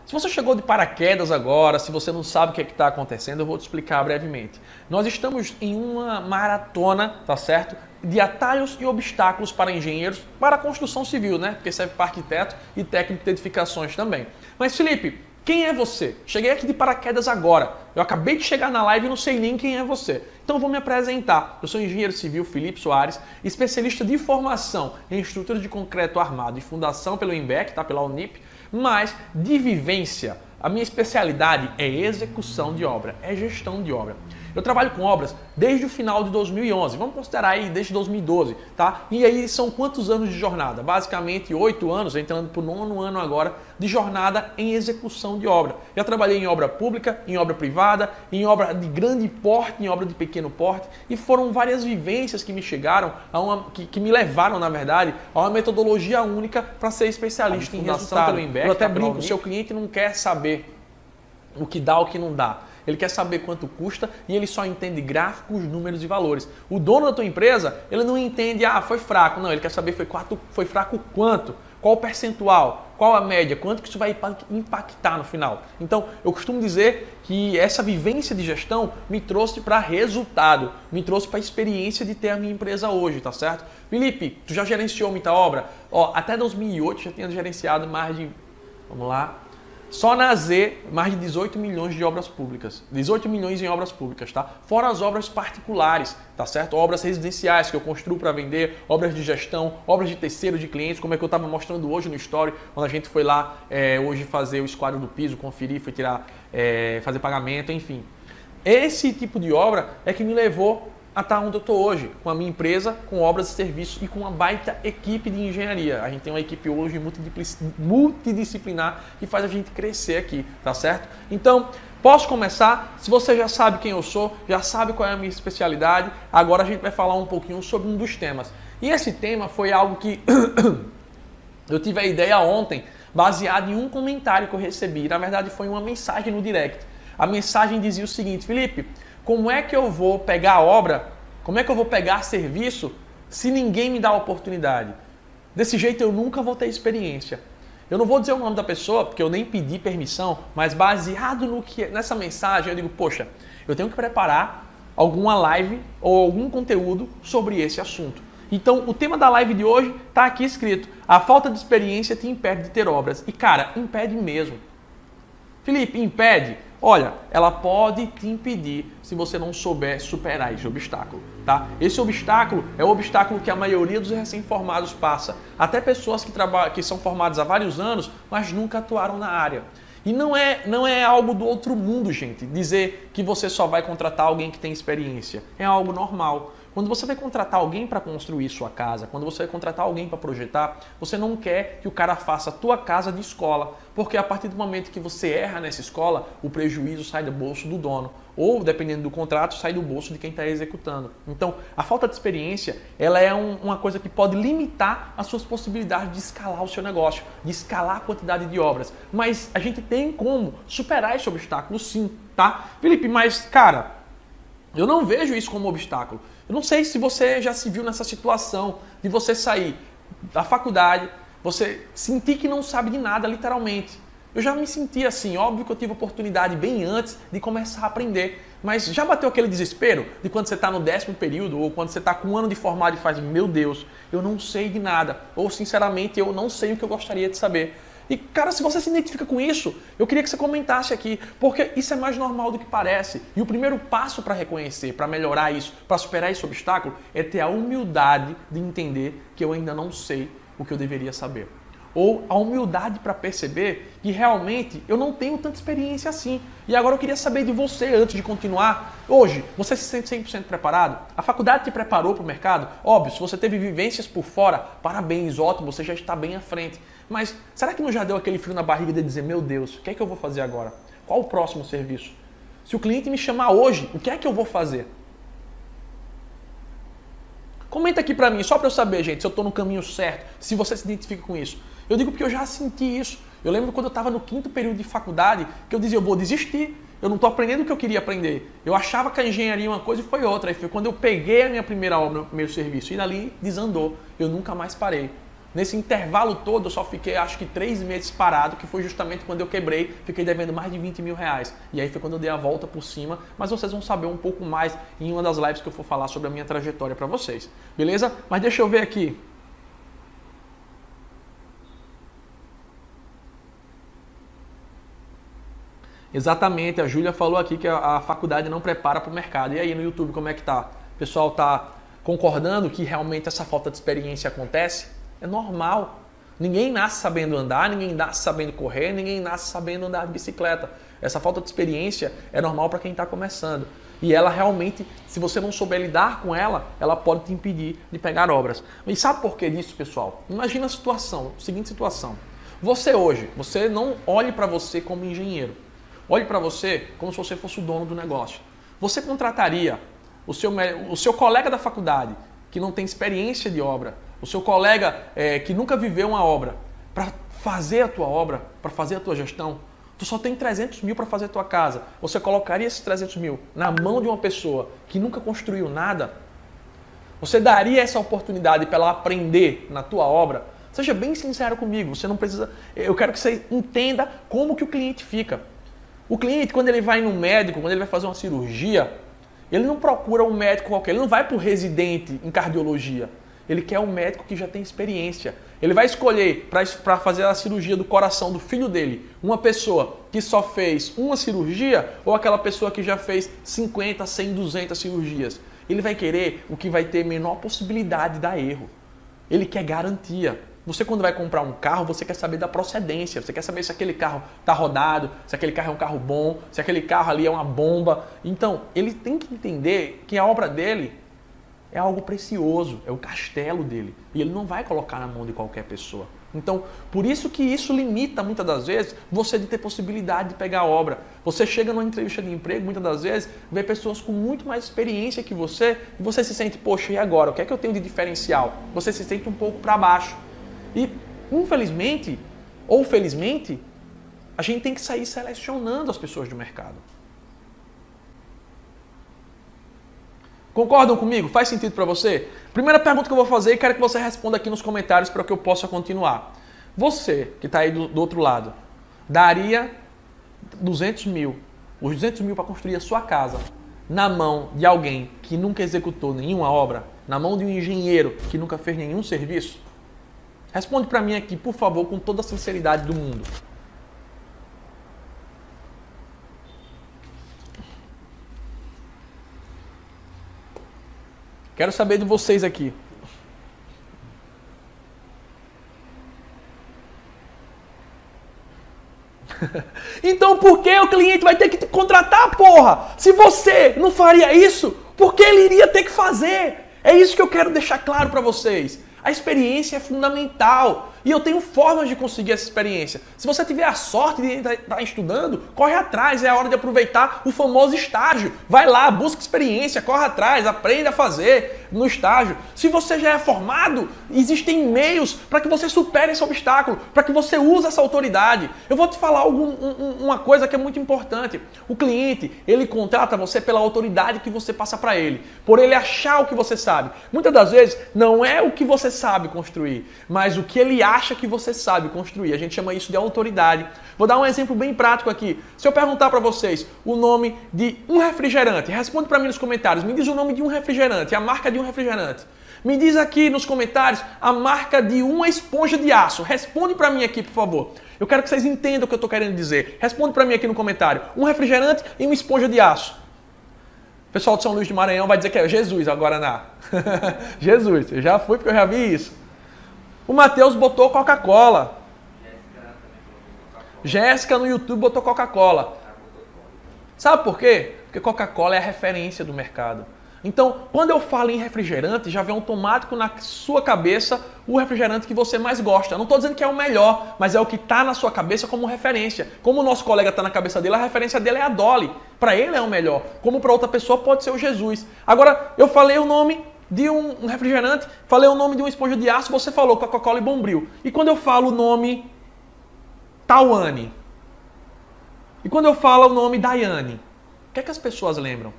Se você chegou de paraquedas agora, se você não sabe o que está acontecendo, eu vou te explicar brevemente. Nós estamos em uma maratona, tá certo? De atalhos e obstáculos para engenheiros, para a construção civil, né? Porque serve para arquiteto e técnico de edificações também. Mas Felipe, quem é você? Cheguei aqui de paraquedas agora. Eu acabei de chegar na live e não sei nem quem é você. Então eu vou me apresentar. Eu sou engenheiro civil Felipe Soares, especialista de formação em estrutura de concreto armado e fundação pelo INBEC, tá? Pela Unip, mas de vivência. A minha especialidade é execução de obra, é gestão de obra. Eu trabalho com obras desde o final de 2011, vamos considerar aí desde 2012, tá? E aí são quantos anos de jornada? Basicamente 8 anos, entrando para o 9º ano agora, de jornada em execução de obra. Já trabalhei em obra pública, em obra privada, em obra de grande porte, em obra de pequeno porte, e foram várias vivências que me chegaram, que me levaram, na verdade, a uma metodologia única para ser especialista em resultado. Eu até brinco, o seu cliente não quer saber o que dá ou o que não dá. Ele quer saber quanto custa e ele só entende gráficos, números e valores. O dono da tua empresa, ele não entende, foi fraco. Não, ele quer saber foi fraco quanto, qual o percentual, qual a média, quanto que isso vai impactar no final. Então, eu costumo dizer que essa vivência de gestão me trouxe para resultado, me trouxe para a experiência de ter a minha empresa hoje, tá certo? Felipe, tu já gerenciou muita obra? Até 2008 já tinha gerenciado mais de, vamos lá, só na Z, mais de 18 milhões de obras públicas. 18 milhões em obras públicas, tá? Fora as obras particulares, tá certo? Obras residenciais que eu construo para vender, obras de gestão, obras de terceiro de clientes, como é que eu estava mostrando hoje no Story, quando a gente foi lá hoje fazer o esquadro do piso, conferir, foi tirar, fazer pagamento, enfim. Esse tipo de obra é que me levou a estar onde eu estou hoje, com a minha empresa, com obras e serviços e com uma baita equipe de engenharia. A gente tem uma equipe hoje multidisciplinar que faz a gente crescer aqui, tá certo? Então, posso começar? Se você já sabe quem eu sou, já sabe qual é a minha especialidade, agora a gente vai falar um pouquinho sobre um dos temas. E esse tema foi algo que eu tive a ideia ontem, baseado em um comentário que eu recebi. Na verdade, foi uma mensagem no direct. A mensagem dizia o seguinte: Felipe, como é que eu vou pegar obra, como é que eu vou pegar serviço se ninguém me dá a oportunidade? Desse jeito eu nunca vou ter experiência. Eu não vou dizer o nome da pessoa, porque eu nem pedi permissão, mas baseado nessa mensagem eu digo, poxa, eu tenho que preparar alguma live ou algum conteúdo sobre esse assunto. Então o tema da live de hoje está aqui escrito: a falta de experiência te impede de ter obras. E cara, impede mesmo. Felipe, impede? Olha, ela pode te impedir se você não souber superar esse obstáculo, tá? Esse obstáculo é o obstáculo que a maioria dos recém-formados passa. Até pessoas que são formadas há vários anos, mas nunca atuaram na área. E não é algo do outro mundo, gente, dizer que você só vai contratar alguém que tem experiência. É algo normal. Quando você vai contratar alguém para construir sua casa, quando você vai contratar alguém para projetar, você não quer que o cara faça a tua casa de escola, porque a partir do momento que você erra nessa escola, o prejuízo sai do bolso do dono, ou, dependendo do contrato, sai do bolso de quem está executando. Então, a falta de experiência, ela é uma coisa que pode limitar as suas possibilidades de escalar o seu negócio, de escalar a quantidade de obras. Mas a gente tem como superar esse obstáculo sim, tá? Felipe, mas, cara, eu não vejo isso como obstáculo. Eu não sei se você já se viu nessa situação de você sair da faculdade, você sentir que não sabe de nada, literalmente. Eu já me senti assim, óbvio que eu tive oportunidade bem antes de começar a aprender, mas já bateu aquele desespero de quando você está no 10º período ou quando você está com um ano de formado e faz, meu Deus, eu não sei de nada, ou sinceramente eu não sei o que eu gostaria de saber. E, cara, se você se identifica com isso, eu queria que você comentasse aqui, porque isso é mais normal do que parece. E o primeiro passo para reconhecer, para melhorar isso, para superar esse obstáculo, é ter a humildade de entender que eu ainda não sei o que eu deveria saber. Ou a humildade para perceber que realmente eu não tenho tanta experiência assim. E agora eu queria saber de você, antes de continuar. Hoje, você se sente 100% preparado? A faculdade te preparou para o mercado? Óbvio, se você teve vivências por fora, parabéns, ótimo, você já está bem à frente. Mas será que não já deu aquele frio na barriga de dizer, meu Deus, o que é que eu vou fazer agora? Qual o próximo serviço? Se o cliente me chamar hoje, o que é que eu vou fazer? Comenta aqui pra mim, só pra eu saber, gente, se eu tô no caminho certo, se você se identifica com isso. Eu digo porque eu já senti isso. Eu lembro quando eu estava no 5º período de faculdade, que eu dizia, eu vou desistir, eu não estou aprendendo o que eu queria aprender. Eu achava que a engenharia uma coisa e foi outra. Aí foi quando eu peguei a minha primeira obra, meu primeiro serviço, e dali desandou. Eu nunca mais parei. Nesse intervalo todo, eu só fiquei, acho que 3 meses parado, que foi justamente quando eu quebrei, fiquei devendo mais de 20 mil reais. E aí foi quando eu dei a volta por cima, mas vocês vão saber um pouco mais em uma das lives que eu for falar sobre a minha trajetória para vocês. Beleza? Mas deixa eu ver aqui. Exatamente, a Júlia falou aqui que a faculdade não prepara para o mercado. E aí no YouTube, como é que tá? O pessoal tá concordando que realmente essa falta de experiência acontece? É normal. Ninguém nasce sabendo andar, ninguém nasce sabendo correr, ninguém nasce sabendo andar de bicicleta. Essa falta de experiência é normal para quem está começando. E ela realmente, se você não souber lidar com ela, ela pode te impedir de pegar obras. E sabe por que disso, pessoal? Imagina a seguinte situação. Você hoje, você não olhe para você como engenheiro. Olhe para você como se você fosse o dono do negócio. Você contrataria o seu colega da faculdade, que não tem experiência de obra, o seu colega que nunca viveu uma obra, para fazer a tua obra, para fazer a tua gestão? Tu só tem 300 mil para fazer a tua casa. Você colocaria esses 300 mil na mão de uma pessoa que nunca construiu nada? Você daria essa oportunidade para ela aprender na tua obra? Seja bem sincero comigo, você não precisa... Eu quero que você entenda como que o cliente fica. O cliente, quando ele vai no médico, quando ele vai fazer uma cirurgia, ele não procura um médico qualquer, ele não vai para o residente em cardiologia. Ele quer um médico que já tem experiência. Ele vai escolher para fazer a cirurgia do coração do filho dele uma pessoa que só fez uma cirurgia ou aquela pessoa que já fez 50, 100, 200 cirurgias. Ele vai querer o que vai ter menor possibilidade de dar erro. Ele quer garantia. Você, quando vai comprar um carro, você quer saber da procedência, você quer saber se aquele carro está rodado, se aquele carro é um carro bom, se aquele carro ali é uma bomba. Então, ele tem que entender que a obra dele é algo precioso, é o castelo dele. E ele não vai colocar na mão de qualquer pessoa. Então, por isso que isso limita, muitas das vezes, você de ter possibilidade de pegar a obra. Você chega numa entrevista de emprego, muitas das vezes, vê pessoas com muito mais experiência que você, e você se sente, poxa, e agora? O que é que eu tenho de diferencial? Você se sente um pouco para baixo. E, infelizmente, ou felizmente, a gente tem que sair selecionando as pessoas do mercado. Concordam comigo? Faz sentido para você? Primeira pergunta que eu vou fazer e quero que você responda aqui nos comentários para que eu possa continuar. Você, que está aí do outro lado, daria 200 mil, os 200 mil para construir a sua casa, na mão de alguém que nunca executou nenhuma obra? Na mão de um engenheiro que nunca fez nenhum serviço? Responde para mim aqui, por favor, com toda a sinceridade do mundo. Quero saber de vocês aqui. Então por que o cliente vai ter que te contratar, porra? Se você não faria isso, por que ele iria ter que fazer? É isso que eu quero deixar claro para vocês. A experiência é fundamental e eu tenho formas de conseguir essa experiência. Se você tiver a sorte de estar estudando, corre atrás, é a hora de aproveitar o famoso estágio. Vai lá, busca experiência, corre atrás, aprenda a fazer no estágio. Se você já é formado, existem meios para que você supere esse obstáculo, para que você use essa autoridade. Eu vou te falar uma coisa que é muito importante. O cliente, ele contrata você pela autoridade que você passa para ele, por ele achar o que você sabe. Muitas das vezes não é o que você sabe construir, mas o que ele acha que você sabe construir. A gente chama isso de autoridade. Vou dar um exemplo bem prático aqui. Se eu perguntar para vocês o nome de um refrigerante, responde para mim nos comentários. Me diz o nome de um refrigerante, a marca de um refrigerante. Me diz aqui nos comentários a marca de uma esponja de aço. Responde para mim aqui, por favor. Eu quero que vocês entendam o que eu estou querendo dizer. Responde para mim aqui no comentário. Um refrigerante e uma esponja de aço. O pessoal de São Luís de Maranhão vai dizer que é Jesus agora, Jesus, eu já fui porque eu já vi isso. O Matheus botou Coca-Cola. Jéssica no YouTube botou Coca-Cola. Sabe por quê? Porque Coca-Cola é a referência do mercado. Então, quando eu falo em refrigerante, já vem automático na sua cabeça o refrigerante que você mais gosta. Eu não estou dizendo que é o melhor, mas é o que está na sua cabeça como referência. Como o nosso colega está na cabeça dele, a referência dele é a Dolly. Para ele é o melhor. Como para outra pessoa pode ser o Jesus. Agora, eu falei o nome de um refrigerante, falei o nome de uma esponja de aço, você falou Coca-Cola e Bombril. E quando eu falo o nome Tawane? E quando eu falo o nome Daiane? O que é que as pessoas lembram?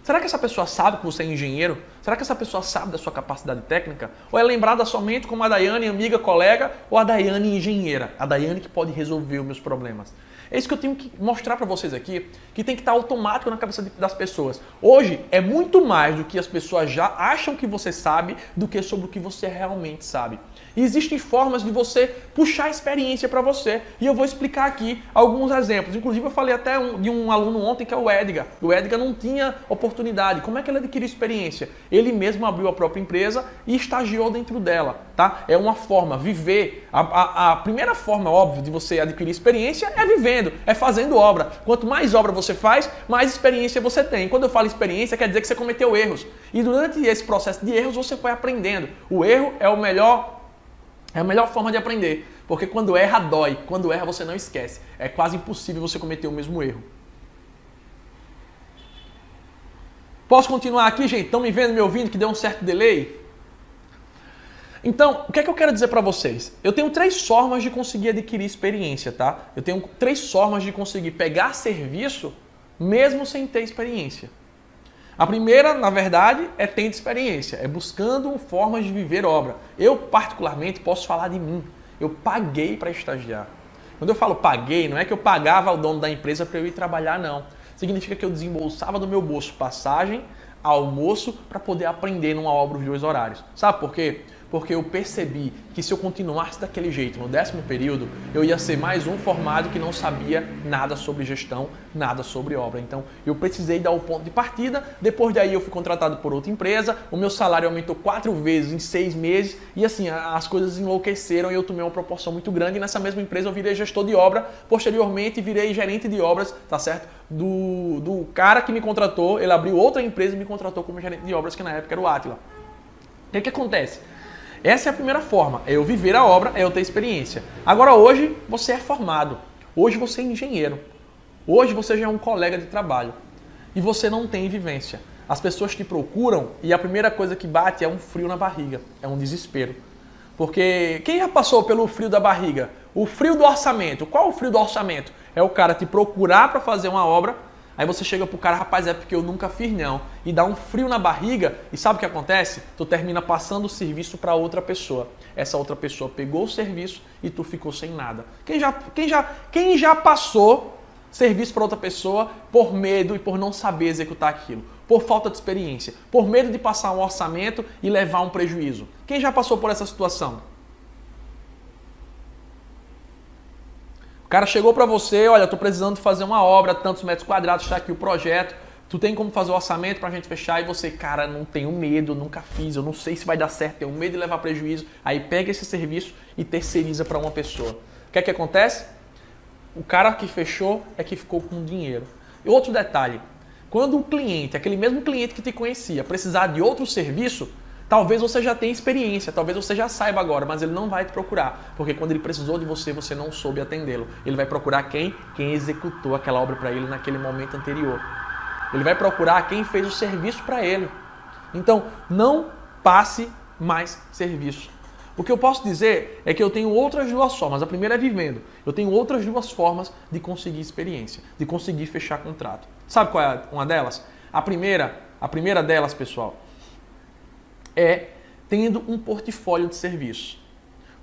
Será que essa pessoa sabe que você é engenheiro? Será que essa pessoa sabe da sua capacidade técnica? Ou é lembrada somente como a Daiane, amiga, colega, ou a Daiane engenheira? A Daiane que pode resolver os meus problemas. É isso que eu tenho que mostrar para vocês aqui, que tem que estar automático na cabeça das pessoas. Hoje é muito mais do que as pessoas já acham que você sabe do que sobre o que você realmente sabe. E existem formas de você puxar a experiência para você. E eu vou explicar aqui alguns exemplos. Inclusive eu falei até de um aluno ontem que é o Edgar. O Edgar não tinha oportunidade. Como é que ele adquiriu experiência? Ele mesmo abriu a própria empresa e estagiou dentro dela. Tá? É uma forma, viver. A primeira forma, óbvio, de você adquirir experiência é vivendo, é fazendo obra. Quanto mais obra você faz, mais experiência você tem. Quando eu falo experiência, quer dizer que você cometeu erros. E durante esse processo de erros, você vai aprendendo. O erro é a melhor forma de aprender. Porque quando erra, dói. Quando erra, você não esquece. É quase impossível você cometer o mesmo erro. Posso continuar aqui, gente? Estão me vendo, me ouvindo, que deu um certo delay? Então, o que é que eu quero dizer para vocês? Eu tenho 3 formas de conseguir adquirir experiência, tá? Eu tenho 3 formas de conseguir pegar serviço mesmo sem ter experiência. A primeira, na verdade, é tendo experiência, é buscando formas de viver obra. Eu, particularmente, posso falar de mim. Eu paguei para estagiar. Quando eu falo paguei, não é que eu pagava ao dono da empresa para eu ir trabalhar, não. Significa que eu desembolsava do meu bolso passagem, almoço, para poder aprender numa obra os 2 horários. Sabe por quê? Porque eu percebi que se eu continuasse daquele jeito no 10º período, eu ia ser mais um formado que não sabia nada sobre gestão, nada sobre obra. Então, eu precisei dar o ponto de partida, depois daí eu fui contratado por outra empresa, o meu salário aumentou 4 vezes em 6 meses e assim, as coisas enlouqueceram e eu tomei uma proporção muito grande e nessa mesma empresa eu virei gestor de obra, posteriormente virei gerente de obras, tá certo? Do cara que me contratou, ele abriu outra empresa e me contratou como gerente de obras, que na época era o Átila. O que acontece? Essa é a primeira forma, é eu viver a obra, é eu ter experiência. Agora hoje você é formado, hoje você é engenheiro, hoje você já é um colega de trabalho e você não tem vivência. As pessoas te procuram e a primeira coisa que bate é um frio na barriga, é um desespero. Porque quem já passou pelo frio da barriga? O frio do orçamento. Qual o frio do orçamento? É o cara te procurar para fazer uma obra. Aí você chega pro cara, rapaz, é porque eu nunca fiz não. E dá um frio na barriga e sabe o que acontece? Tu termina passando o serviço para outra pessoa. Essa outra pessoa pegou o serviço e tu ficou sem nada. Quem já passou serviço para outra pessoa por medo e por não saber executar aquilo? Por falta de experiência, por medo de passar um orçamento e levar um prejuízo. Quem já passou por essa situação? O cara chegou para você, olha, estou precisando fazer uma obra, tantos metros quadrados, está aqui o projeto, tu tem como fazer o orçamento para a gente fechar? E você, cara, não tenho medo, nunca fiz, eu não sei se vai dar certo, tenho medo de levar prejuízo. Aí pega esse serviço e terceiriza para uma pessoa. O que é que acontece? O cara que fechou é que ficou com dinheiro. E outro detalhe, quando o cliente, aquele mesmo cliente que te conhecia, precisar de outro serviço, talvez você já tenha experiência, talvez você já saiba agora, mas ele não vai te procurar, porque quando ele precisou de você, você não soube atendê-lo. Ele vai procurar quem? Quem executou aquela obra para ele naquele momento anterior. Ele vai procurar quem fez o serviço para ele. Então, não passe mais serviço. O que eu posso dizer é que eu tenho outras 2 formas. A primeira é vivendo. Eu tenho outras 2 formas de conseguir experiência, de conseguir fechar contrato. Sabe qual é uma delas? A primeira delas, pessoal, é tendo um portfólio de serviço.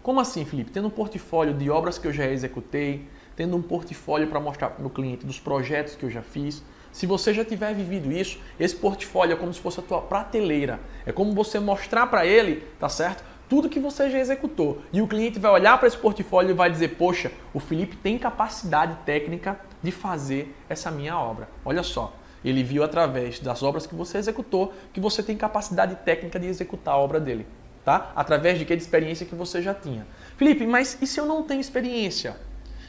Como assim, Felipe? Tendo um portfólio de obras que eu já executei, tendo um portfólio para mostrar para o meu cliente dos projetos que eu já fiz. Se você já tiver vivido isso, esse portfólio é como se fosse a tua prateleira. É como você mostrar para ele, tá certo? Tudo que você já executou. E o cliente vai olhar para esse portfólio e vai dizer, poxa, o Felipe tem capacidade técnica de fazer essa minha obra. Olha só. Ele viu através das obras que você executou que você tem capacidade técnica de executar a obra dele, tá? Através de que? De experiência que você já tinha. Felipe, mas e se eu não tenho experiência?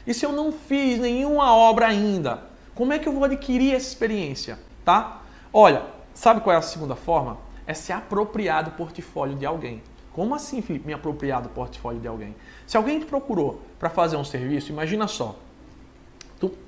E se eu não fiz nenhuma obra ainda? Como é que eu vou adquirir essa experiência, tá? Olha, sabe qual é a segunda forma? É se apropriar do portfólio de alguém. Como assim, Felipe, me apropriar do portfólio de alguém? Se alguém te procurou para fazer um serviço, imagina só.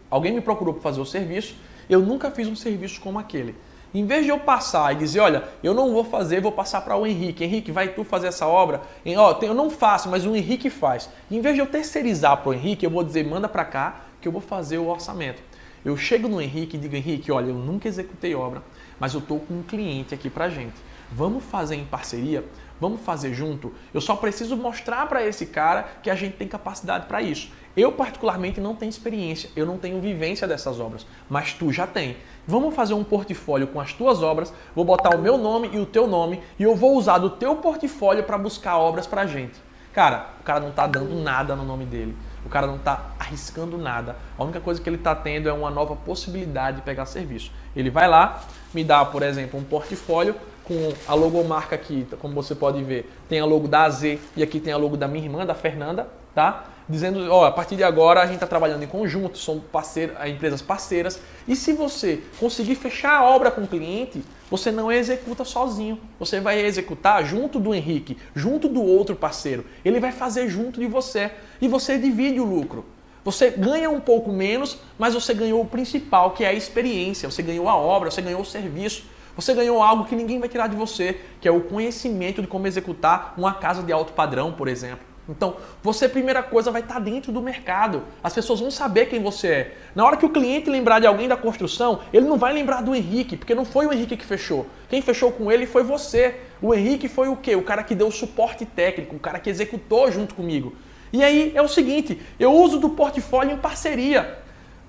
Alguém me procurou para fazer o serviço, eu nunca fiz um serviço como aquele. Em vez de eu passar e dizer, olha, eu não vou fazer, vou passar para o Henrique. Henrique, vai tu fazer essa obra? Eu não faço, mas o Henrique faz. Em vez de eu terceirizar para o Henrique, eu vou dizer, manda para cá que eu vou fazer o orçamento. Eu chego no Henrique e digo, Henrique, olha, eu nunca executei obra, mas eu estou com um cliente aqui pra gente. Vamos fazer em parceria? Vamos fazer junto? Eu só preciso mostrar para esse cara que a gente tem capacidade para isso. Eu, particularmente, não tenho experiência, eu não tenho vivência dessas obras, mas tu já tem. Vamos fazer um portfólio com as tuas obras, vou botar o meu nome e o teu nome e eu vou usar do teu portfólio para buscar obras pra gente. Cara, o cara não está dando nada no nome dele. O cara não está arriscando nada. A única coisa que ele está tendo é uma nova possibilidade de pegar serviço. Ele vai lá, me dá, por exemplo, um portfólio com a logomarca aqui, como você pode ver, tem a logo da AZ e aqui tem a logo da minha irmã, da Fernanda, tá? Dizendo, ó, a partir de agora a gente está trabalhando em conjunto, são empresas parceiras. E se você conseguir fechar a obra com o cliente, você não executa sozinho. Você vai executar junto do Henrique, junto do outro parceiro. Ele vai fazer junto de você e você divide o lucro. Você ganha um pouco menos, mas você ganhou o principal, que é a experiência. Você ganhou a obra, você ganhou o serviço. Você ganhou algo que ninguém vai tirar de você, que é o conhecimento de como executar uma casa de alto padrão, por exemplo. Então, você, primeira coisa, vai estar dentro do mercado. As pessoas vão saber quem você é. Na hora que o cliente lembrar de alguém da construção, ele não vai lembrar do Henrique, porque não foi o Henrique que fechou. Quem fechou com ele foi você. O Henrique foi o quê? O cara que deu o suporte técnico, o cara que executou junto comigo. E aí é o seguinte, eu uso do portfólio em parceria.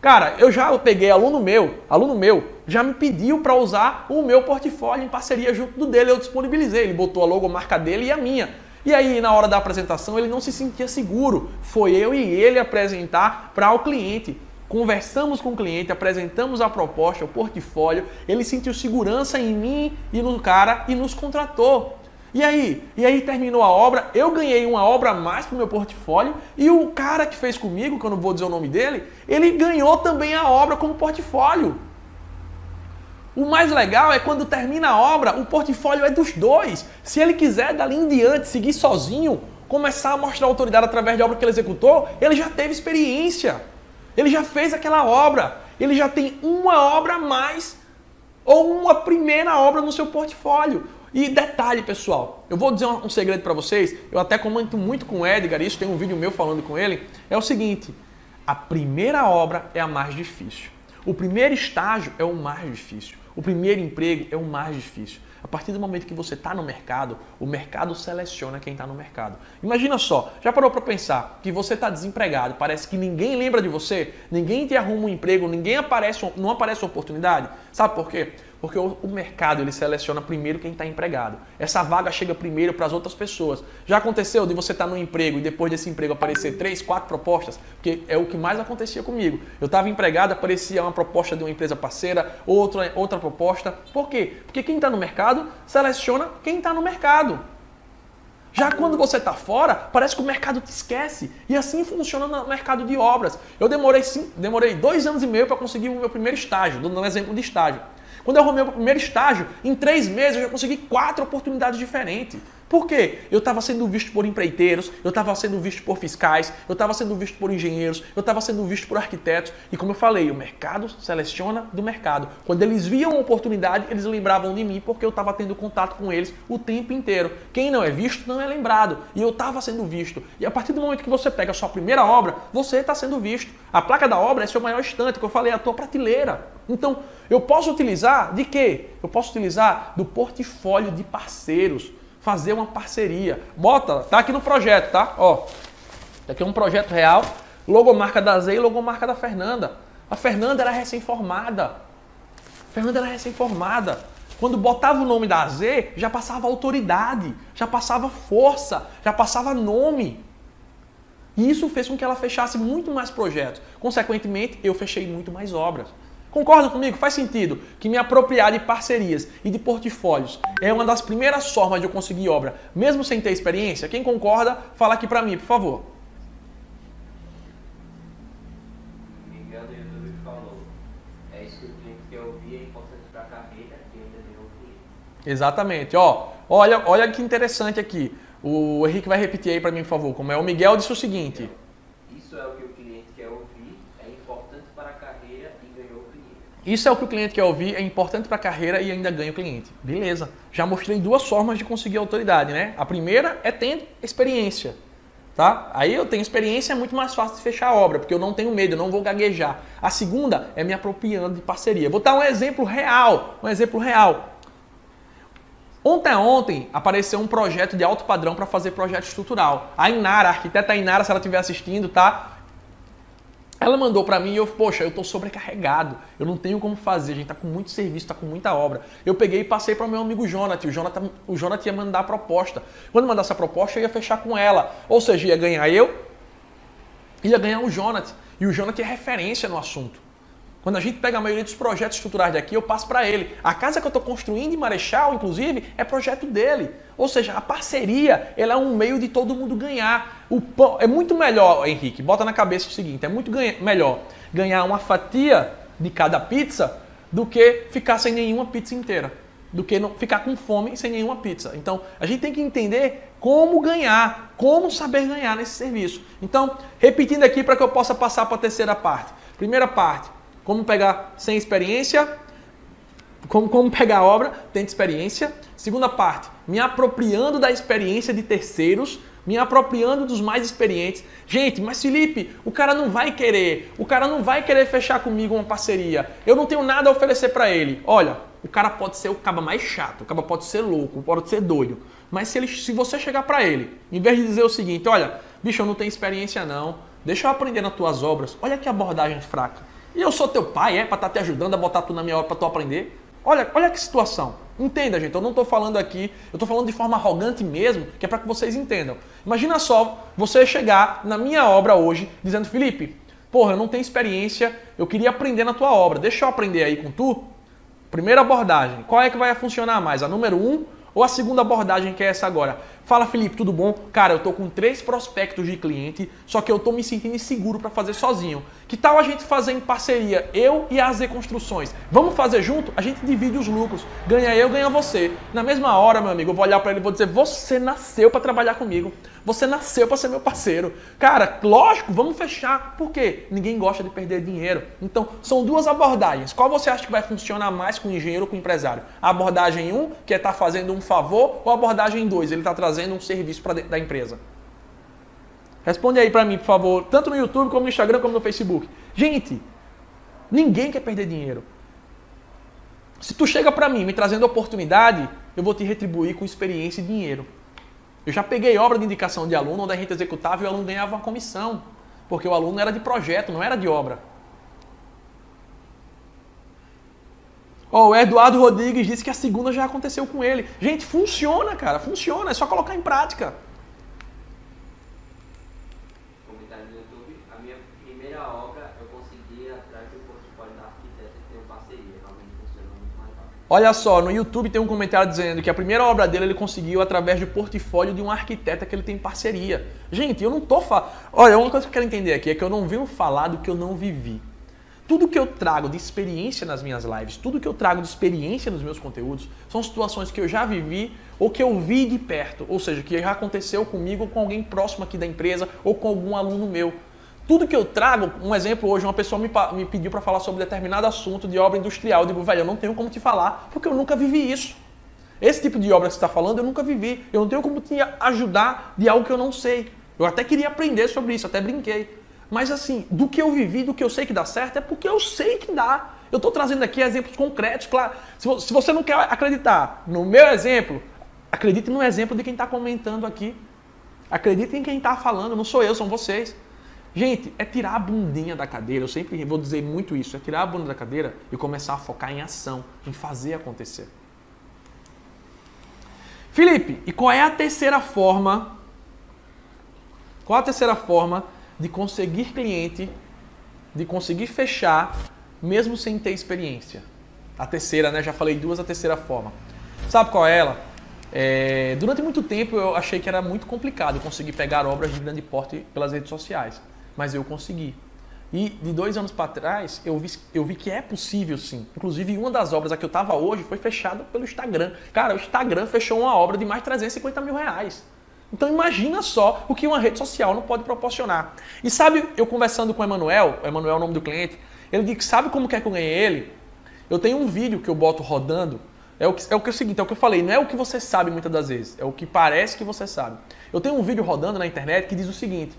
Cara, eu peguei aluno meu já me pediu para usar o meu portfólio em parceria junto do dele, eu disponibilizei, ele botou a logomarca dele e a minha. E aí, na hora da apresentação, ele não se sentia seguro. Foi eu e ele apresentar para o cliente. Conversamos com o cliente, apresentamos a proposta, o portfólio, ele sentiu segurança em mim e no cara e nos contratou. E aí terminou a obra, eu ganhei uma obra a mais para o meu portfólio e o cara que fez comigo, que eu não vou dizer o nome dele, ele ganhou também a obra como portfólio. O mais legal é quando termina a obra, o portfólio é dos dois. Se ele quiser, dali em diante, seguir sozinho, começar a mostrar autoridade através da obra que ele executou, ele já teve experiência. Ele já fez aquela obra. Ele já tem uma obra a mais ou uma primeira obra no seu portfólio. E detalhe, pessoal, eu vou dizer um segredo para vocês, eu até comento muito com o Edgar, isso tem um vídeo meu falando com ele, é o seguinte, a primeira obra é a mais difícil. O primeiro estágio é o mais difícil. O primeiro emprego é o mais difícil. A partir do momento que você está no mercado, o mercado seleciona quem está no mercado. Imagina só, já parou para pensar que você está desempregado, parece que ninguém lembra de você, ninguém te arruma um emprego, não aparece oportunidade? Sabe por quê? Porque o mercado ele seleciona primeiro quem está empregado. Essa vaga chega primeiro para as outras pessoas. Já aconteceu de você estar no emprego e depois desse emprego aparecer 3, 4 propostas? Porque é o que mais acontecia comigo. Eu estava empregado, aparecia uma proposta de uma empresa parceira, outra proposta. Por quê? Porque quem está no mercado seleciona quem está no mercado. Já quando você está fora, parece que o mercado te esquece. E assim funciona no mercado de obras. Eu demorei 2 anos e meio para conseguir o meu primeiro estágio, dando um exemplo de estágio. Quando eu arrumei o meu primeiro estágio, em 3 meses eu já consegui 4 oportunidades diferentes. Por quê? Eu estava sendo visto por empreiteiros, eu estava sendo visto por fiscais, eu estava sendo visto por engenheiros, eu estava sendo visto por arquitetos. E como eu falei, o mercado seleciona do mercado. Quando eles viam uma oportunidade, eles lembravam de mim porque eu estava tendo contato com eles o tempo inteiro. Quem não é visto não é lembrado. E eu estava sendo visto. E a partir do momento que você pega a sua primeira obra, você está sendo visto. A placa da obra é seu maior estante, que eu falei, é a tua prateleira. Então, eu posso utilizar de quê? Eu posso utilizar do portfólio de parceiros. Fazer uma parceria. Bota, tá aqui no projeto, tá? Ó, aqui é um projeto real, logomarca da Zé e logomarca da Fernanda. A Fernanda era recém-formada. Quando botava o nome da Zé, já passava autoridade, já passava força, já passava nome. E isso fez com que ela fechasse muito mais projetos. Consequentemente, eu fechei muito mais obras. Concorda comigo? Faz sentido que me apropriar de parcerias e de portfólios é uma das primeiras formas de eu conseguir obra, mesmo sem ter experiência? Quem concorda, fala aqui pra mim, por favor. Miguel do YouTube falou, é isso que o cliente quer ouvir, é importante para a carreira e ainda nem ouvir. Exatamente. Ó, olha que interessante aqui. O Henrique vai repetir aí pra mim, por favor. Como é? O Miguel disse o seguinte. Isso é o que o cliente quer ouvir, é importante para a carreira e ganhou o cliente. Isso é o que o cliente quer ouvir, é importante para a carreira e ainda ganha o cliente. Beleza. Já mostrei 2 formas de conseguir autoridade, né? A primeira é tendo experiência. Tá? Aí eu tenho experiência, é muito mais fácil de fechar a obra, porque eu não tenho medo, eu não vou gaguejar. A segunda é me apropriando de parceria. Vou dar um exemplo real, Ontem apareceu um projeto de alto padrão para fazer projeto estrutural. A Inara, a arquiteta Inara, se ela estiver assistindo, tá? Ela mandou para mim e eu, poxa, eu tô sobrecarregado, eu não tenho como fazer, a gente tá com muito serviço, tá com muita obra. Eu peguei e passei para o meu amigo Jonathan, o Jonathan ia mandar a proposta. Quando mandasse a proposta, eu ia fechar com ela. Ou seja, ia ganhar eu, ia ganhar o Jonathan. E o Jonathan é referência no assunto. Quando a gente pega a maioria dos projetos estruturais daqui, eu passo para ele. A casa que eu estou construindo em Marechal, inclusive, é projeto dele. Ou seja, a parceria ela é um meio de todo mundo ganhar. É muito melhor, Henrique, bota na cabeça o seguinte, é muito melhor ganhar uma fatia de cada pizza do que ficar sem nenhuma pizza inteira. Do que não ficar com fome sem nenhuma pizza. Então, a gente tem que entender como ganhar, como saber ganhar nesse serviço. Então, repetindo aqui para que eu possa passar para a terceira parte. Primeira parte, como pegar sem experiência, como pegar a obra, tendo experiência. Segunda parte, me apropriando da experiência de terceiros, me apropriando dos mais experientes. Gente, mas Felipe, o cara não vai querer fechar comigo uma parceria. Eu não tenho nada a oferecer para ele. Olha, o cara pode ser o cara mais chato, o cara pode ser louco, pode ser doido. Mas se você chegar para ele, em vez de dizer o seguinte, olha, bicho, eu não tenho experiência não, deixa eu aprender nas tuas obras, olha que abordagem fraca. E eu sou teu pai, para estar te ajudando a botar tudo na minha obra para tu aprender? Olha que situação. Entenda, gente, eu não estou falando aqui, eu estou falando de forma arrogante mesmo, que é para que vocês entendam. Imagina só você chegar na minha obra hoje dizendo, Felipe, porra, eu não tenho experiência, eu queria aprender na tua obra, deixa eu aprender aí com tu. Primeira abordagem, qual é que vai funcionar mais? A número 1 ou a segunda abordagem que é essa agora? Fala, Felipe, tudo bom? Cara, eu tô com 3 prospectos de cliente, só que eu tô me sentindo inseguro para fazer sozinho. Que tal a gente fazer em parceria, eu e a AZ Construções? Vamos fazer junto? A gente divide os lucros. Ganha eu, ganha você. Na mesma hora, meu amigo, eu vou olhar para ele e vou dizer, você nasceu para trabalhar comigo. Você nasceu para ser meu parceiro. Cara, lógico, vamos fechar. Por quê? Ninguém gosta de perder dinheiro. Então, são 2 abordagens. Qual você acha que vai funcionar mais com o engenheiro ou com o empresário? A abordagem 1, que é estar fazendo um favor, ou a abordagem 2, ele está trazendo um serviço para dentro da empresa? Responde aí para mim, por favor, tanto no YouTube, como no Instagram, como no Facebook. Gente, ninguém quer perder dinheiro. Se tu chega para mim me trazendo oportunidade, eu vou te retribuir com experiência e dinheiro. Eu já peguei obra de indicação de aluno, onde a gente executava e o aluno ganhava uma comissão. Porque o aluno era de projeto, não era de obra. O Eduardo Rodrigues disse que a segunda já aconteceu com ele. Gente, funciona, cara, funciona, é só colocar em prática. Comentário no YouTube, a minha primeira obra eu consegui atrás do portfólio da arquiteta que tem parceria, realmente funciona muito mais rápido. Olha só, no YouTube tem um comentário dizendo que a primeira obra dele ele conseguiu através do portfólio de um arquiteta que ele tem parceria. Gente, eu não tô falando... Olha, uma coisa que eu quero entender aqui é que eu não venho falar do que eu não vivi. Tudo que eu trago de experiência nas minhas lives, tudo que eu trago de experiência nos meus conteúdos, são situações que eu já vivi ou que eu vi de perto, ou seja, que já aconteceu comigo ou com alguém próximo aqui da empresa ou com algum aluno meu. Tudo que eu trago, um exemplo hoje, uma pessoa me pediu para falar sobre determinado assunto de obra industrial. Eu digo, velho, eu não tenho como te falar, porque eu nunca vivi isso. Esse tipo de obra que você está falando, eu nunca vivi. Eu não tenho como te ajudar de algo que eu não sei. Eu até queria aprender sobre isso, até brinquei. Mas assim, do que eu vivi, do que eu sei que dá certo, é porque eu sei que dá. Eu estou trazendo aqui exemplos concretos, claro. Se você não quer acreditar no meu exemplo, acredite no exemplo de quem está comentando aqui. Acredite em quem está falando, não sou eu, são vocês. Gente, é tirar a bundinha da cadeira, eu sempre vou dizer muito isso, é tirar a bunda da cadeira e começar a focar em ação, em fazer acontecer. Felipe, e qual é a terceira forma? Qual a terceira forma de conseguir cliente, de conseguir fechar, mesmo sem ter experiência? A terceira, né? Já falei 2, a terceira forma. Sabe qual é ela? Durante muito tempo eu achei que era muito complicado conseguir pegar obras de grande porte pelas redes sociais. Mas eu consegui. E de 2 anos para trás, eu vi que é possível sim. Inclusive, uma das obras a que eu estava hoje foi fechada pelo Instagram. Cara, o Instagram fechou uma obra de mais de 350 mil reais. Então imagina só o que uma rede social não pode proporcionar. E sabe, eu conversando com o Emanuel é o nome do cliente, ele disse que sabe como que é que eu ganhei ele? Eu tenho um vídeo que eu boto rodando É o que é o seguinte, é o que eu falei, não é o que você sabe muitas das vezes, é o que parece que você sabe. Eu tenho um vídeo rodando na internet que diz o seguinte: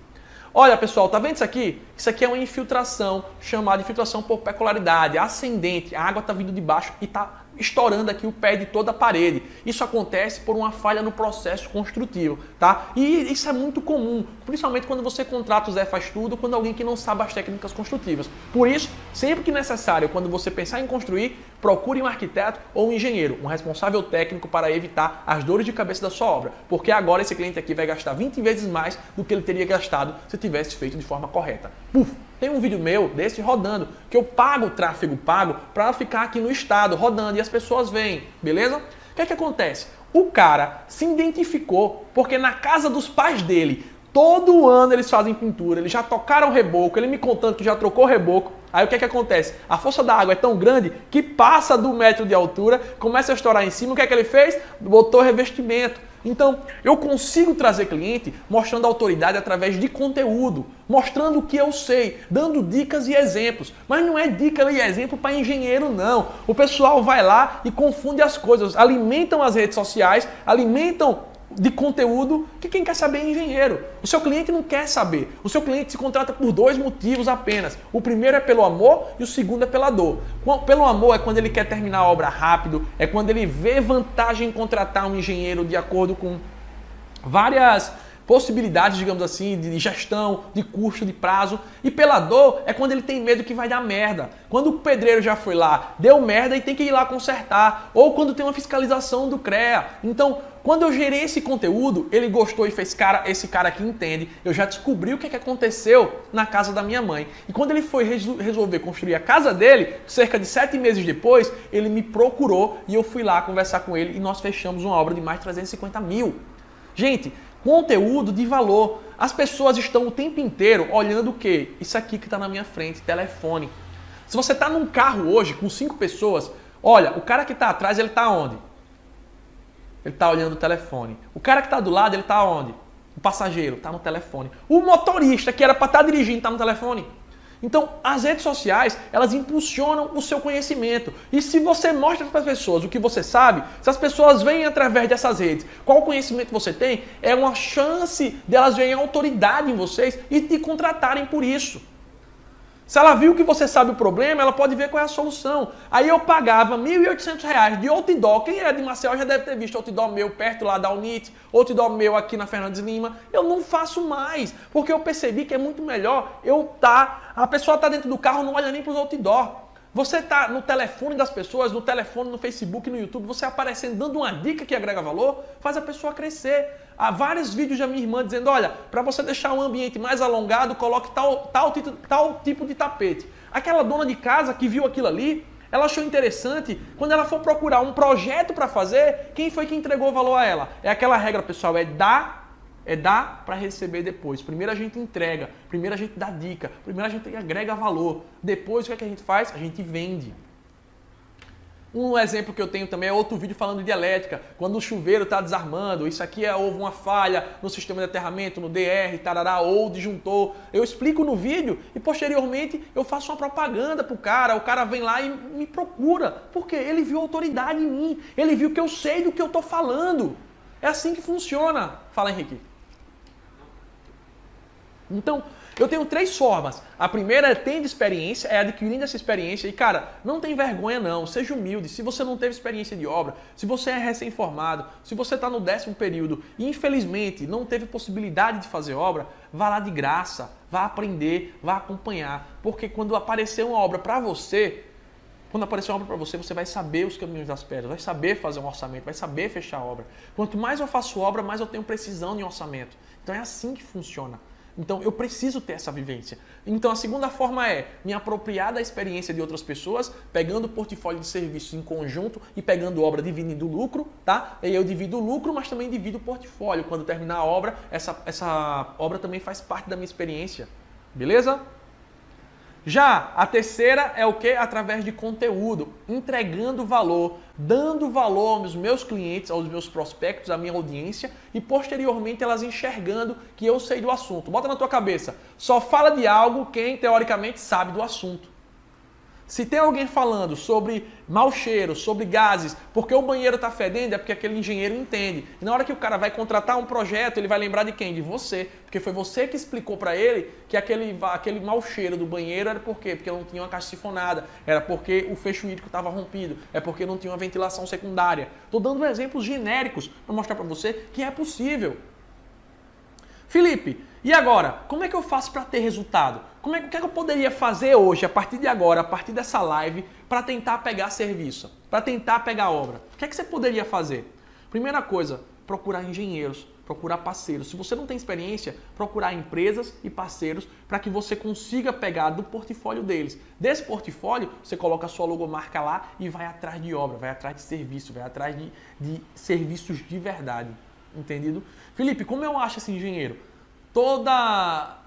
olha, pessoal, tá vendo isso aqui? Isso aqui é uma infiltração, chamada de infiltração por peculiaridade, ascendente. A água está vindo de baixo e está estourando aqui o pé de toda a parede. Isso acontece por uma falha no processo construtivo, tá? E isso é muito comum, principalmente quando você contrata o Zé Faz Tudo, quando alguém que não sabe as técnicas construtivas. Por isso, sempre que necessário, quando você pensar em construir, procure um arquiteto ou um engenheiro, um responsável técnico para evitar as dores de cabeça da sua obra, porque agora esse cliente aqui vai gastar 20 vezes mais do que ele teria gastado se tivesse feito de forma correta. Puf! Tem um vídeo meu desse rodando, que eu pago o tráfego pago para ficar aqui no estado, rodando, e as pessoas veem, beleza? O que é que acontece? O cara se identificou porque na casa dos pais dele, todo ano eles fazem pintura, eles já tocaram reboco, ele me contando que já trocou reboco. Aí o que é que acontece? A força da água é tão grande que passa do metro de altura, começa a estourar em cima. O que é que ele fez? Botou revestimento. Então, eu consigo trazer cliente mostrando autoridade através de conteúdo, mostrando o que eu sei, dando dicas e exemplos. Mas não é dica e exemplo para engenheiro, não. O pessoal vai lá e confunde as coisas, alimentam as redes sociais, alimentam de conteúdo que quem quer saber é engenheiro. O seu cliente não quer saber. O seu cliente se contrata por 2 motivos apenas. O primeiro é pelo amor e o segundo é pela dor. Pelo amor é quando ele quer terminar a obra rápido, é quando ele vê vantagem em contratar um engenheiro de acordo com várias possibilidades, digamos assim, de gestão, de custo, de prazo. E pela dor é quando ele tem medo que vai dar merda. Quando o pedreiro já foi lá, deu merda e tem que ir lá consertar. Ou quando tem uma fiscalização do CREA. Então, quando eu gerei esse conteúdo, ele gostou e fez, cara, esse cara aqui entende. Eu já descobri o que aconteceu na casa da minha mãe. E quando ele foi resolver construir a casa dele, cerca de 7 meses depois, ele me procurou e eu fui lá conversar com ele e nós fechamos uma obra de mais de 350 mil. Gente, conteúdo de valor. As pessoas estão o tempo inteiro olhando o quê? Isso aqui que está na minha frente, telefone. Se você está num carro hoje com 5 pessoas, olha, o cara que está atrás, ele está onde? Ele está olhando o telefone. O cara que está do lado, ele está onde? O passageiro está no telefone. O motorista, que era para estar dirigindo, está no telefone. Então, as redes sociais, elas impulsionam o seu conhecimento. E se você mostra para as pessoas o que você sabe, se as pessoas vêm através dessas redes, qual conhecimento você tem, é uma chance delas verem autoridade em vocês e te contratarem por isso. Se ela viu que você sabe o problema, ela pode ver qual é a solução. Aí eu pagava R$ 1.800 de outdoor. Quem é de Maceió já deve ter visto outdoor meu perto lá da Unite, outdoor meu aqui na Fernandes Lima. Eu não faço mais, porque eu percebi que é muito melhor a pessoa tá dentro do carro, não olha nem para os outdoor. Você tá no telefone das pessoas, no telefone, no Facebook, no YouTube, você aparecendo, dando uma dica que agrega valor, faz a pessoa crescer. Há vários vídeos da minha irmã dizendo, olha, para você deixar um ambiente mais alongado, coloque tal tipo de tapete. Aquela dona de casa que viu aquilo ali, ela achou interessante, quando ela for procurar um projeto para fazer, quem foi que entregou valor a ela? É aquela regra, pessoal, é dar para receber depois. Primeiro a gente entrega, primeiro a gente dá dica, primeiro a gente agrega valor. Depois o que é que a gente faz? A gente vende. Um exemplo que eu tenho também é outro vídeo falando de elétrica, quando o chuveiro está desarmando, isso aqui houve uma falha no sistema de aterramento, no DR, tarará, ou disjuntor. Eu explico no vídeo e posteriormente eu faço uma propaganda pro cara, o cara vem lá e me procura, porque ele viu autoridade em mim, ele viu que eu sei do que eu estou falando. É assim que funciona. Fala, Henrique. Então, eu tenho 3 formas. A primeira é tendo experiência, é adquirindo essa experiência. E, cara, não tem vergonha não, seja humilde. Se você não teve experiência de obra, se você é recém-formado, se você está no 10º período e, infelizmente, não teve possibilidade de fazer obra, vá lá de graça, vá aprender, vá acompanhar. Porque quando aparecer uma obra para você, você vai saber os caminhos das pedras, vai saber fazer um orçamento, vai saber fechar a obra. Quanto mais eu faço obra, mais eu tenho precisão em orçamento. Então é assim que funciona. Então eu preciso ter essa vivência. Então a segunda forma é me apropriar da experiência de outras pessoas, pegando o portfólio de serviços em conjunto e pegando obra, dividindo o lucro, tá? E eu divido o lucro, mas também divido o portfólio. Quando terminar a obra, essa obra também faz parte da minha experiência. Beleza? Já a terceira é o que? Através de conteúdo, entregando valor, dando valor aos meus clientes, aos meus prospectos, à minha audiência e posteriormente elas enxergando que eu sei do assunto. Bota na tua cabeça, só fala de algo quem teoricamente sabe do assunto. Se tem alguém falando sobre mau cheiro, sobre gases, porque o banheiro está fedendo, é porque aquele engenheiro entende. E na hora que o cara vai contratar um projeto, ele vai lembrar de quem? De você. Porque foi você que explicou para ele que aquele mau cheiro do banheiro era por quê? Porque não tinha uma caixa sifonada, era porque o fecho hídrico estava rompido, é porque não tinha uma ventilação secundária. Estou dando exemplos genéricos para mostrar para você que é possível. Felipe, e agora? Como é que eu faço para ter resultado? O que é que eu poderia fazer hoje, a partir de agora, a partir dessa live, para tentar pegar serviço, para tentar pegar obra? O que é que você poderia fazer? Primeira coisa, procurar engenheiros, procurar parceiros. Se você não tem experiência, procurar empresas e parceiros para que você consiga pegar do portfólio deles. Desse portfólio, você coloca a sua logomarca lá e vai atrás de obra, vai atrás de serviço, vai atrás de serviços de verdade. Entendido? Felipe, como eu acho esse engenheiro?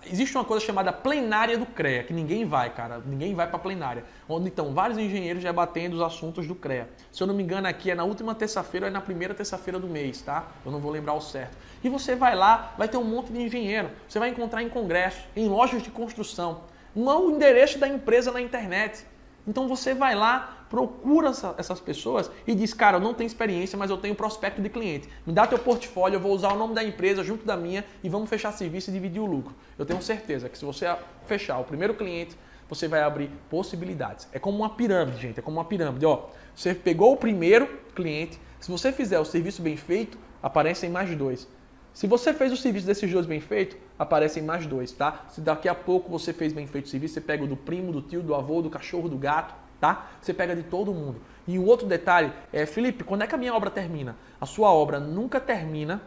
Existe uma coisa chamada plenária do CREA, que ninguém vai, cara. Ninguém vai para a plenária. Onde estão vários engenheiros debatendo os assuntos do CREA. Se eu não me engano, aqui é na última terça-feira ou é na primeira terça-feira do mês, tá? Eu não vou lembrar o certo. E você vai lá, vai ter um monte de engenheiro. Você vai encontrar em congressos, em lojas de construção. Não o endereço da empresa na internet. Então você vai lá, procura essas pessoas e diz, cara, eu não tenho experiência, mas eu tenho prospecto de cliente. Me dá teu portfólio, eu vou usar o nome da empresa junto da minha e vamos fechar serviço e dividir o lucro. Eu tenho certeza que se você fechar o primeiro cliente, você vai abrir possibilidades. É como uma pirâmide, gente, é como uma pirâmide. Ó, você pegou o primeiro cliente, se você fizer o serviço bem feito, aparecem mais dois. Se você fez o serviço desses dois bem feito, aparecem mais dois, tá? Se daqui a pouco você fez bem feito o serviço, você pega o do primo, do tio, do avô, do cachorro, do gato, tá? Você pega de todo mundo. E o outro detalhe é, Felipe, quando é que a minha obra termina? A sua obra nunca termina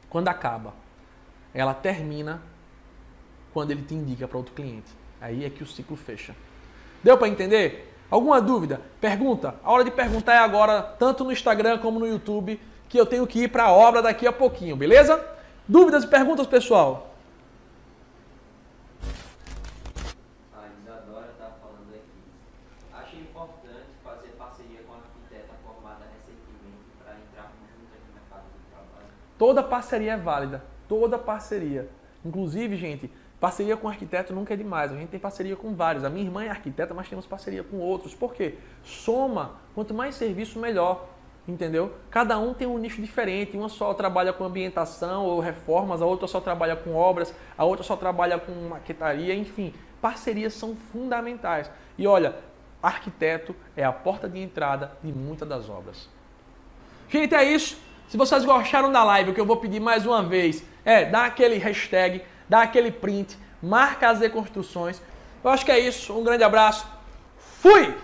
quando acaba. Ela termina quando ele te indica para outro cliente. Aí é que o ciclo fecha. Deu para entender? Alguma dúvida? Pergunta. A hora de perguntar é agora, tanto no Instagram como no YouTube, que eu tenho que ir para a obra daqui a pouquinho, beleza? Dúvidas e perguntas, pessoal? A Isadora está falando aqui. Acho importante fazer parceria com a arquiteta formada recentemente para entrarmos juntos no mercado de trabalho. Toda parceria é válida. Toda parceria. Inclusive, gente, parceria com arquiteto nunca é demais. A gente tem parceria com vários. A minha irmã é arquiteta, mas temos parceria com outros. Por quê? Soma. Quanto mais serviço, melhor. Entendeu? Cada um tem um nicho diferente. Uma só trabalha com ambientação ou reformas, a outra só trabalha com obras, a outra só trabalha com maquetaria, enfim. Parcerias são fundamentais. E olha, arquiteto é a porta de entrada de muitas das obras. Gente, é isso. Se vocês gostaram da live, o que eu vou pedir mais uma vez é dar aquele hashtag, dar aquele print, marca AZ Construções. Eu acho que é isso. Um grande abraço. Fui!